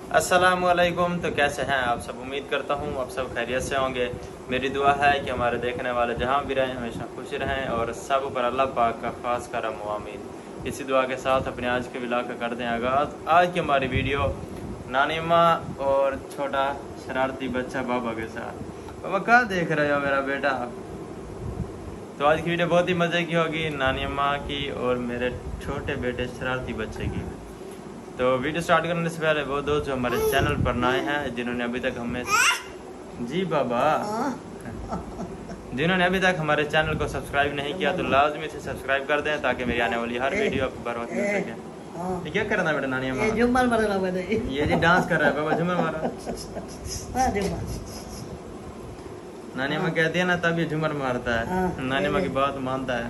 अस्सलामुअलैकुम। तो कैसे हैं आप सब? उम्मीद करता हूँ आप सब खैरियत से होंगे। मेरी दुआ है कि हमारे देखने वाले जहाँ भी रहें हमेशा खुश रहें और सब पर अल्लाह पाक का खास करम व आमीन। इसी दुआ के साथ अपने आज के व्लॉग का करते हैं आगाज़। आज की हमारी वीडियो नानी माँ और छोटा शरारती बच्चा बाबा के साथ। बाबा क्या देख रहे हो मेरा बेटा? तो आज की वीडियो बहुत ही मज़े की होगी, नानी माँ की और मेरे छोटे बेटे शरारती बच्चे की। तो वीडियो स्टार्ट करने से पहले वो दोस्त जो हमारे चैनल पर नए हैं, जिन्होंने अभी तक हमें जी बाबा जिन्होंने अभी तक हमारे चैनल को सब्सक्राइब नहीं किया तो लाजमी से सब्सक्राइब कर दें ताकि मेरी आने वाली हर वीडियो आपको बर वक्त मिल सके। ये क्या करना बेटा? नानी अम्मा ये जी डांस कर रहा है बाबा, झूमर मारो। नानी अम्मा कहती है ना तब ये झूमर मारता है। नानी अम्मा की बात मानता है।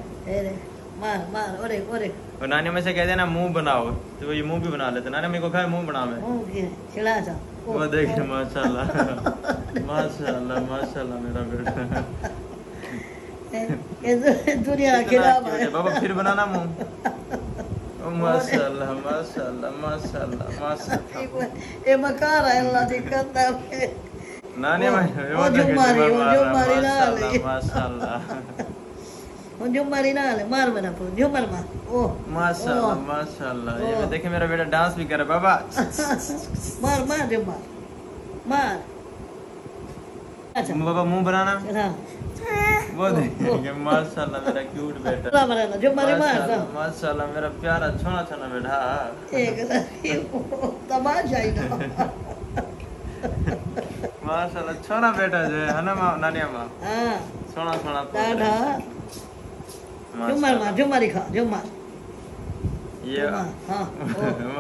मार मार ओरे ओरे। और नानी अम्मा से कहते हैं ना मुंह बनाओ तो ये मुंह भी बना लेते। नानी अम्मा को कहा मुंह बनावे। वो देखिए माशाल्लाह माशाल्लाह माशाल्लाह मेरा बेटा। दुनिया खिलाफ है बाबा फिर बनाना मुंह। माशाल्लाह माशाल्लाह माशाल्लाह माशाल्लाह। ये मकार है अल्लाह दी कसम। नानी अम्मा वो जो मारी ना माशाल्लाह झुमरी ना ले मार बना पो झुमर मार। ओ माशाल्लाह माशाल्लाह। ये देखिए मेरा बेटा डांस भी कर रहा है बाबा। मार मार झुमर मार। अच्छा बाबा मुंह बनाना। वो देखिए माशाल्लाह मेरा क्यूट बेटा। झुमरी मार माशाल्लाह मेरा प्यारा छोना छोना बेटा। एक तमाशा ही ना माशाल्लाह छोना बेटा जो है ना नानी अम्मा। हां सोना सोना दादा झुमर मार झुमरी खा झुमर ये हाँ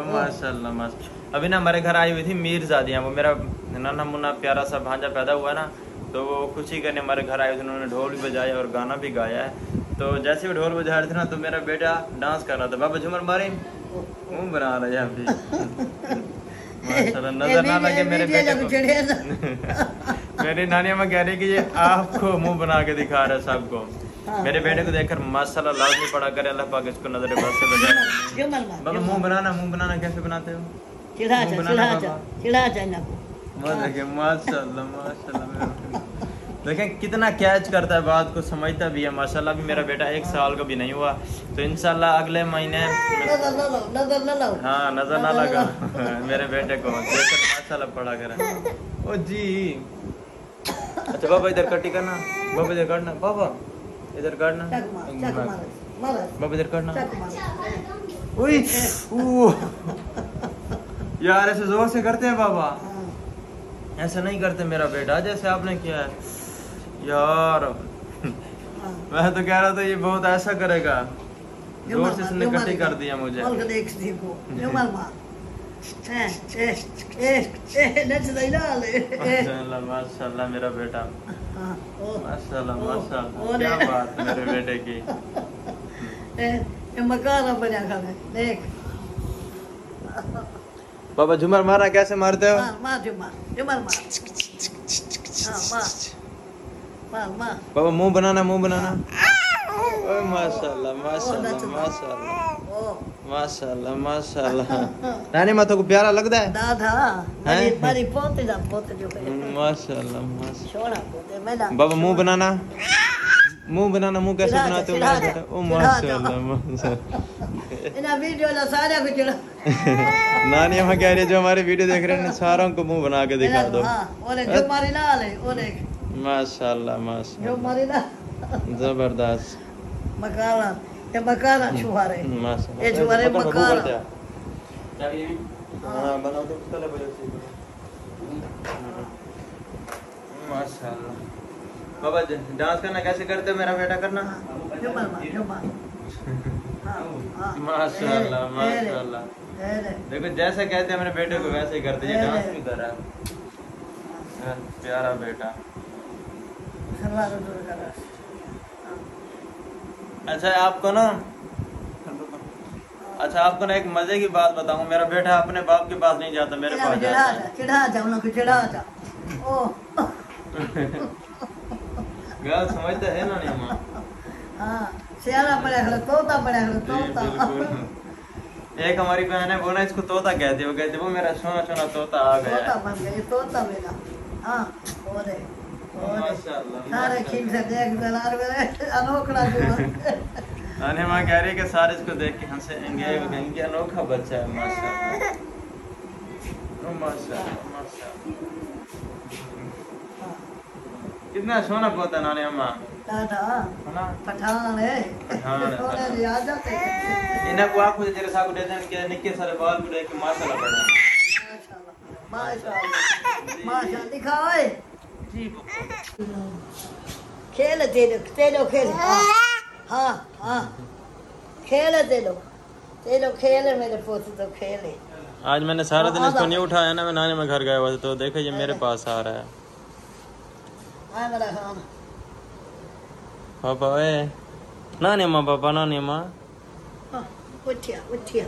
माशाल्लाह माशाल्लाह। अभी ना हमारे घर आई हुई थी मीरजादियाँ, वो मेरा नन्हा मुन्ना प्यारा सा भांजा पैदा हुआ ना, तो वो खुशी करने हमारे घर आए थे। उन्होंने ढोल भी बजाया और गाना भी गाया है। तो जैसे वो ढोल बजा रहे थे ना तो मेरा बेटा डांस कर रहा था। बाबा झूमर मारे मुँह बना रहा है यहाँ पे। माशाल्लाह नजर ना लगे मेरे बेटे को। मेरी नानी अम्मा कह रही कि ये आपको मुंह बना के दिखा रहा है सबको। मेरे बेटे को देखकर माशाल्लाह लाजमी पड़ा करे अल्लाह पाक इसको नजर बद से बचाए। बाबा मुंह बनाना कैसे बनाते हो? माशाल्लाह माशाल्लाह। देखें कितना कैच करता है, बात को समझता भी है माशाल्लाह। भी मेरा बेटा 1 साल का भी नहीं हुआ तो इंशाल्लाह अगले महीने हाँ नजर ना लगा मेरे बेटे को देखकर माशाल्लाह पड़ा करे। ओ जी अच्छा बाबा इधर कटी करना, बाबा इधर करना, बाबा इधर करना, बाबा इधर करना। ओए यार ऐसे जोर से करते हैं बाबा, ऐसा नहीं करते मेरा बेटा जैसे आपने किया है यार। मैं तो कह रहा था ये बहुत ऐसा करेगा, जोर से इसने कटी कर दिया मुझे। माशाल्लाह माशाल्लाह मेरा बेटा माशाल्लाह माशाल्लाह। क्या बात है मेरे बेटे की। देख बाबा झूमर मारा कैसे मारते हो? मार झूमर मार। बाबा मुंह बनाना माशाल्लाह माशाल्लाह माशाल्लाह माशाल्लाह माशाल्लाह। नानी माँ को प्यारा लगता है दादा मेरी पोते जो है माशाल्लाह माशाल्लाह। पोते बाबा मुंह बनाना मुंह कैसे बनाते हो मेरा बेटा? ओ माशाल्लाह माशाल्लाह। इन वीडियो ला सारे को चला नानी अम्मा कह रही है जो हमारे वीडियो देख रहे हैं सारों को मुंह बना के दिखा दो। ओले जो मारी ना ले ओले माशाल्लाह माशाल्लाह जो मारी ना जबरदस्त। मकारा ये मकारा छुहारे माशाल्लाह ये छुहारे मकारा। हां बनाओ तो चले बजे से माशाल्लाह। बाबा डांस करना कैसे करते हो मेरा बेटा? करना माशाल्लाह माशाल्लाह। देखो जैसे कहते हैं मेरे बेटे को वैसे ही करते हैं। डांस भी कर रहा है प्यारा बेटा। अच्छा आपको ना एक मजे की बात बताऊं। मेरा बेटा अपने बाप के पास नहीं जाता, मेरे पास जाता है। गल समझते है ना नहीं माँ। सियारा पड़ा है तोता पड़ा है तोता। एक हमारी बहन है वो ना इसको तोता कहती है, वो कहती है वो मेरा सोना सोना तोता आ गया तोता बन गया, ये तोता मेरा। हाँ और माशाल्लाह सारे खिल से देख दलार मेरे अनोखड़ा जो अने माँ कह रही है कि सारे इसको देख के हंसेंगे, वो कहेंगे अनोखा बच्चा है माशाल्लाह। माशाल्लाह माशाल्लाह कितना सोना पोता नानी अम्मा दादा है ना। पठान है, पठान है। सोने दी आदत है। इन्हें को आँखों से तेरे साथ देते हैं कि निक्के सारे बाल बुढ़े के माशाल्लाह बड़ा माशाल्लाह माशाल्लाह माशाल्लाह दिखाओ जी। खेल तेलो खेल। हाँ हाँ खेल तेलो खेले मेरे पोते तो खेले। आज मैंने सारा दिन इसको नहीं उठाया ना, मैं नानी में घर गया हुआ था, तो देखो ये मेरे पास आ रहा है। हाँ मेरा खान पापा ए नानी अम्मा, पापा नानी अम्मा उठिया उठिया